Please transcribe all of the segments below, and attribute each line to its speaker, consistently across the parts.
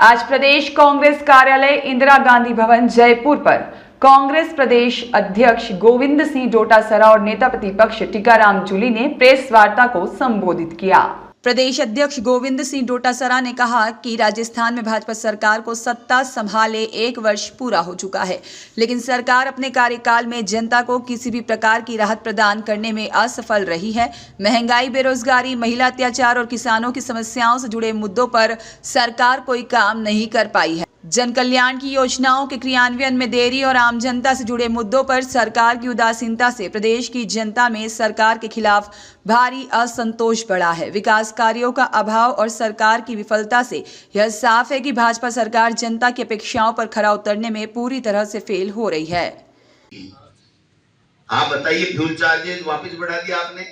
Speaker 1: आज प्रदेश कांग्रेस कार्यालय इंदिरा गांधी भवन जयपुर पर कांग्रेस प्रदेश अध्यक्ष गोविंद सिंह डोटासरा और नेता प्रतिपक्ष टीकाराम जूली ने प्रेस वार्ता को संबोधित किया। प्रदेश अध्यक्ष गोविंद सिंह डोटासरा ने कहा कि राजस्थान में भाजपा सरकार को सत्ता संभाले 1 वर्ष पूरा हो चुका है, लेकिन सरकार अपने कार्यकाल में जनता को किसी भी प्रकार की राहत प्रदान करने में असफल रही है। महंगाई, बेरोजगारी, महिला अत्याचार और किसानों की समस्याओं से जुड़े मुद्दों पर सरकार कोई काम नहीं कर पाई है। जन कल्याण की योजनाओं के क्रियान्वयन में देरी और आम जनता से जुड़े मुद्दों पर सरकार की उदासीनता से प्रदेश की जनता में सरकार के खिलाफ भारी असंतोष बढ़ा है। विकास कार्यों का अभाव और सरकार की विफलता से यह साफ है कि भाजपा सरकार जनता की अपेक्षाओं पर खरा उतरने में पूरी तरह से फेल हो रही है।
Speaker 2: आप बताइए, फ्यूल चार्जेस वापस बढ़ा दिया आपने।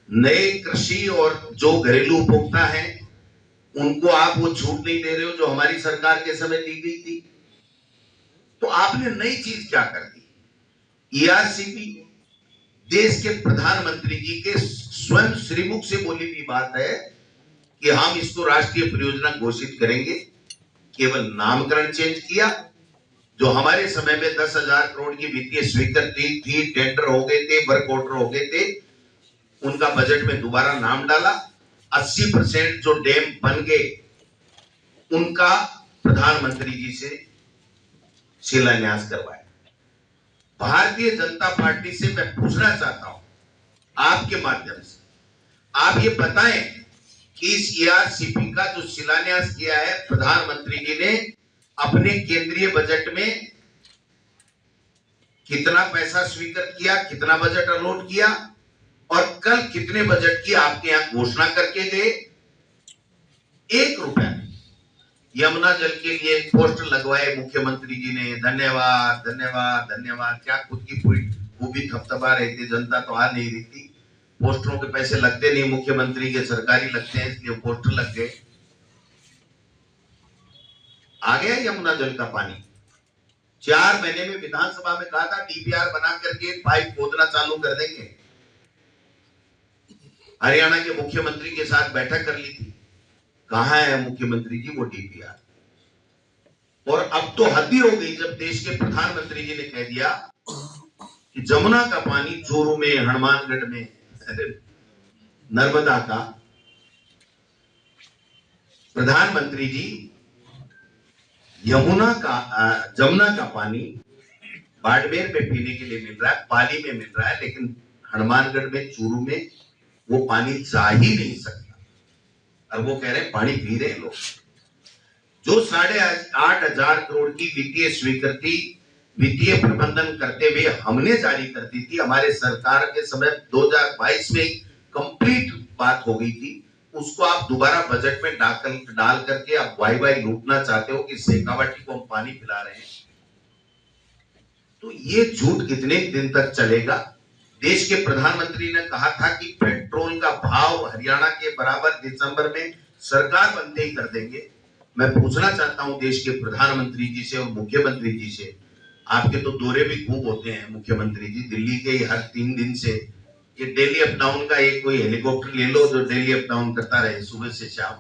Speaker 2: नए कृषि और जो घरेलू उपभोक्ता हैं उनको आप वो छूट नहीं दे रहे हो जो हमारी सरकार के समय दी गई थी। तो आपने नई चीज क्या कर दी? ईआरसीपी देश के प्रधानमंत्री जी के स्वयं श्रीमुख से बोली हुई बात है कि हम इसको राष्ट्रीय परियोजना घोषित करेंगे। केवल नामकरण चेंज किया। जो हमारे समय में 10,000 करोड़ की वित्तीय स्वीकृति थी, टेंडर हो गए थे, वर्क ऑर्डर हो गए थे, उनका बजट में दोबारा नाम डाला। 80% जो डैम बन गए उनका प्रधानमंत्री जी से शिलान्यास करवाया। भारतीय जनता पार्टी से मैं पूछना चाहता हूं आपके माध्यम से, आप ये बताएं कि इस ईआरसीपी का जो शिलान्यास किया है प्रधानमंत्री जी ने अपने केंद्रीय बजट में कितना पैसा स्वीकृत किया, कितना बजट अलॉट किया और कल कितने बजट की आपके यहां घोषणा करके गए? 1 रुपया नहीं। यमुना जल के लिए पोस्टर लगवाए मुख्यमंत्री जी ने, धन्यवाद धन्यवाद धन्यवाद। क्या खुद की पूरी खूबी थपथपा रहे थे, जनता तो आ नहीं रही थी। पोस्टरों के पैसे लगते नहीं, मुख्यमंत्री के सरकारी लगते हैं, इसलिए पोस्टर लग गए। आ गया यमुना जल का पानी। 4 महीने में विधानसभा में कहा था डीपीआर बना करके पाइप खोदना चालू कर देंगे। हरियाणा के मुख्यमंत्री के साथ बैठक कर ली थी। कहां है मुख्यमंत्री जी वो डीपीआर? और अब तो हद ही हो गई जब देश के प्रधानमंत्री जी ने कह दिया कि जमुना का पानी चोरू में, हनुमानगढ़ में, नर्मदा का, प्रधानमंत्री जी जमुना का पानी बाड़मेर में पीने के लिए मिल रहा है, पाली में मिल रहा है, लेकिन हनुमानगढ़ में, चूरू में वो पानी जा ही नहीं सकता। और वो कह रहे हैं पानी पी रहे लोग। जो 8,500 करोड़ की वित्तीय स्वीकृति, वित्तीय प्रबंधन करते हुए हमने जारी कर दी थी, हमारे सरकार के समय 2022 में कंप्लीट बात हो गई थी, उसको आप दोबारा बजट में डाल करके आप वाई लूटना चाहते हो कि शेखावाटी को हम पानी पिला रहे हैं। तो ये झूठ कितने दिन तक चलेगा? देश के प्रधानमंत्री ने कहा था कि पेट्रोल का भाव हरियाणा के बराबर दिसंबर में सरकार बनते ही कर देंगे। मैं पूछना चाहता हूं देश के प्रधानमंत्री जी से और मुख्यमंत्री जी से, आपके तो दौरे भी खूब होते हैं मुख्यमंत्री जी, दिल्ली के हर 3 दिन से, ये डेली अप डाउन का एक कोई हेलीकॉप्टर ले लो जो डेली अप डाउन करता रहे सुबह से शाम,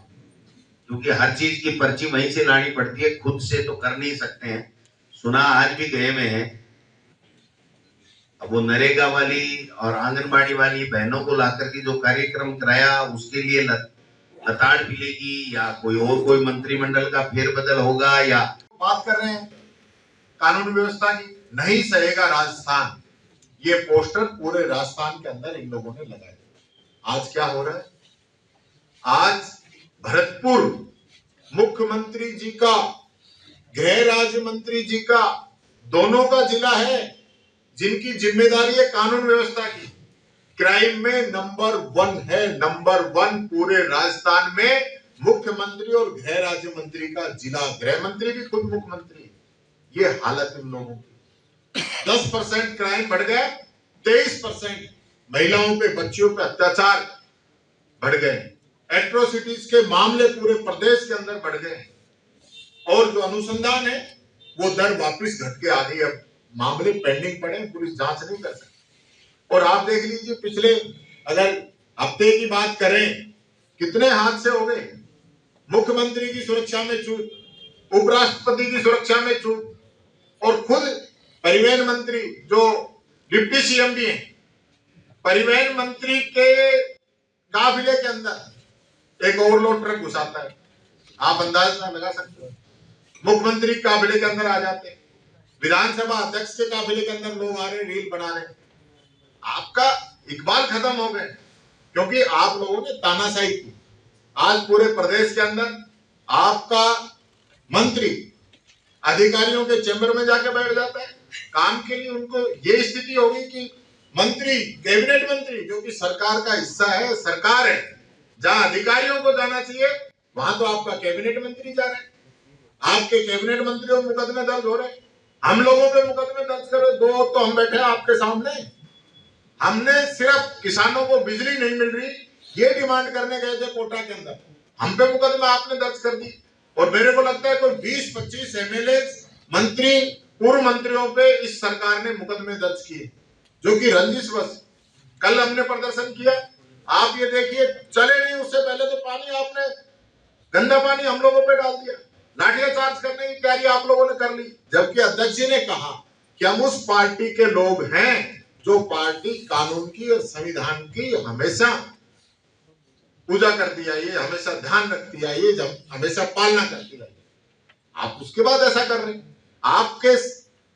Speaker 2: क्योंकि हर चीज की पर्ची वहीं से लानी पड़ती है, खुद से तो कर नहीं सकते हैं। सुना आज भी गए में है। अब वो नरेगा वाली और आंगनबाड़ी वाली बहनों को लाकर के जो कार्यक्रम कराया उसके लिए लताड़ मिलेगी या कोई मंत्रिमंडल का फेरबदल होगा? या
Speaker 3: बात कर रहे हैं कानून व्यवस्था की, नहीं सहेगा राजस्थान, ये पोस्टर पूरे राजस्थान के अंदर इन लोगों ने लगाए। आज क्या हो रहा है? आज भरतपुर मुख्यमंत्री जी का, गृह राज्य मंत्री जी का, दोनों का जिला है जिनकी जिम्मेदारी है कानून व्यवस्था की। क्राइम में नंबर 1 है, नंबर 1 पूरे राजस्थान में मुख्यमंत्री और गृह राज्य मंत्री का जिला। गृह मंत्री भी खुद मुख्यमंत्री है। ये हालत इन लोगों की। 10% क्राइम बढ़ गए, 23% महिलाओं पे, बच्चियों पे अत्याचार बढ़ गए, एट्रोसिटीज के मामले पूरे प्रदेश के अंदर बढ़ गए और जो अनुसंधान है वो दर वापस घट के आ गई। अब मामले पेंडिंग पड़े, पुलिस जांच नहीं कर सकती। और आप देख लीजिए पिछले अगर हफ्ते की बात करें कितने हादसे हो गए। मुख्यमंत्री की सुरक्षा में उपराष्ट्रपति की सुरक्षा में चूक, और खुद परिवहन मंत्री जो डिप्टी सीएम भी हैं, परिवहन मंत्री के काफिले के अंदर एक ओवरलोड ट्रक घुसाता है, आप अंदाजा लगा सकते हो। मुख्यमंत्री काफिले के अंदर आ जाते हैं, विधानसभा अध्यक्ष के काफिले के अंदर लोग आ रहे हैं, रील बना रहे हैं। आपका इकबाल खत्म हो गए, क्योंकि आप लोगों ने तानाशाही की। आज पूरे प्रदेश के अंदर आपका मंत्री अधिकारियों के चैम्बर में जाके बैठ जाता है काम के लिए। उनको ये स्थिति होगी कि मंत्री, कैबिनेट मंत्री जो कि सरकार का हिस्सा है, सरकार है, जहां अधिकारियों को जाना चाहिए वहां तो आपका कैबिनेट मंत्री जा रहा है। आपके कैबिनेट मंत्रियों मुकदमे दर्ज हो रहे हैं, हम लोगों पे मुकदमे दर्ज करो। दो तो हम बैठे हैं आपके सामने, हमने सिर्फ किसानों को बिजली नहीं मिल रही ये डिमांड करने गए थे कोटा के अंदर, हम पे मुकदमा आपने दर्ज कर दी। और मेरे को लगता है कोई 20-25 एमएलए, मंत्री, पूर्व मंत्रियों पे इस सरकार ने मुकदमे दर्ज किए, जो कि रंजिशवश। कल हमने प्रदर्शन किया, आप ये देखिए, चले नहीं उससे पहले तो पानी आपने, गंदा पानी हम लोगों पे डाल दिया, लाठियां चार्ज करने की तैयारी आप लोगों ने कर ली। जबकि अध्यक्ष जी ने कहा कि हम उस पार्टी के लोग हैं जो पार्टी कानून की और संविधान की हमेशा पूजा करती आई है, हमेशा ध्यान रखती आई है, हमेशा पालना करती आई है। आप उसके बाद ऐसा कर रहे हैं। आपके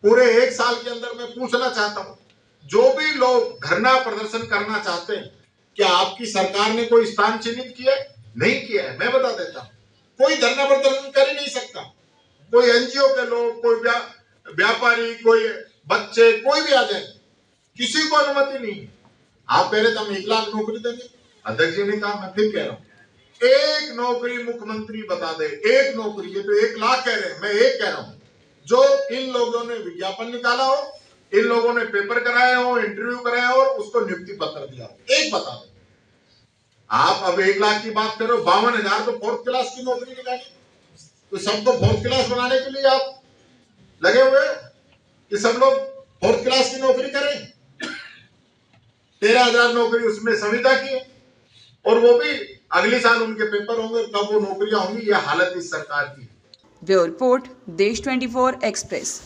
Speaker 3: पूरे 1 साल के अंदर मैं पूछना चाहता हूं, जो भी लोग धरना प्रदर्शन करना चाहते हैं, क्या आपकी सरकार ने कोई स्थान चिन्हित किया है? नहीं किया है। मैं बता देता हूं, कोई धरना प्रदर्शन कर ही नहीं सकता। कोई एनजीओ के लोग, कोई व्यापारी, कोई बच्चे, कोई भी आ जाए, किसी को अनुमति नहीं है। आप कह रहे थे हम 1 लाख नौकरी देंगे, अध्यक्ष जी ने कहा, मैं फिर कह रहा हूं, 1 नौकरी मुख्यमंत्री बता दे, 1 नौकरी। ये तो 1 लाख कह रहे हैं, मैं 1 कह रहा हूं, जो इन लोगों ने विज्ञापन निकाला हो, इन लोगों ने पेपर कराए हो, इंटरव्यू कराया हो, उसको नियुक्ति पत्र दिया हो, 1 बता दे। आप अब 1 लाख की बात करो, 52,000 तो 4th क्लास की नौकरी निकाली, तो सबको 4th क्लास बनाने के लिए आप लगे हुए कि सब लोग 4th क्लास की नौकरी करें। 13,000 नौकरी उसमें संविदा की है, और वो भी अगले साल उनके पेपर होंगे, कब वो नौकरियां होंगी। यह हालत इस सरकार की है।
Speaker 1: ब्यूरो रिपोर्ट, देश 24 एक्सप्रेस।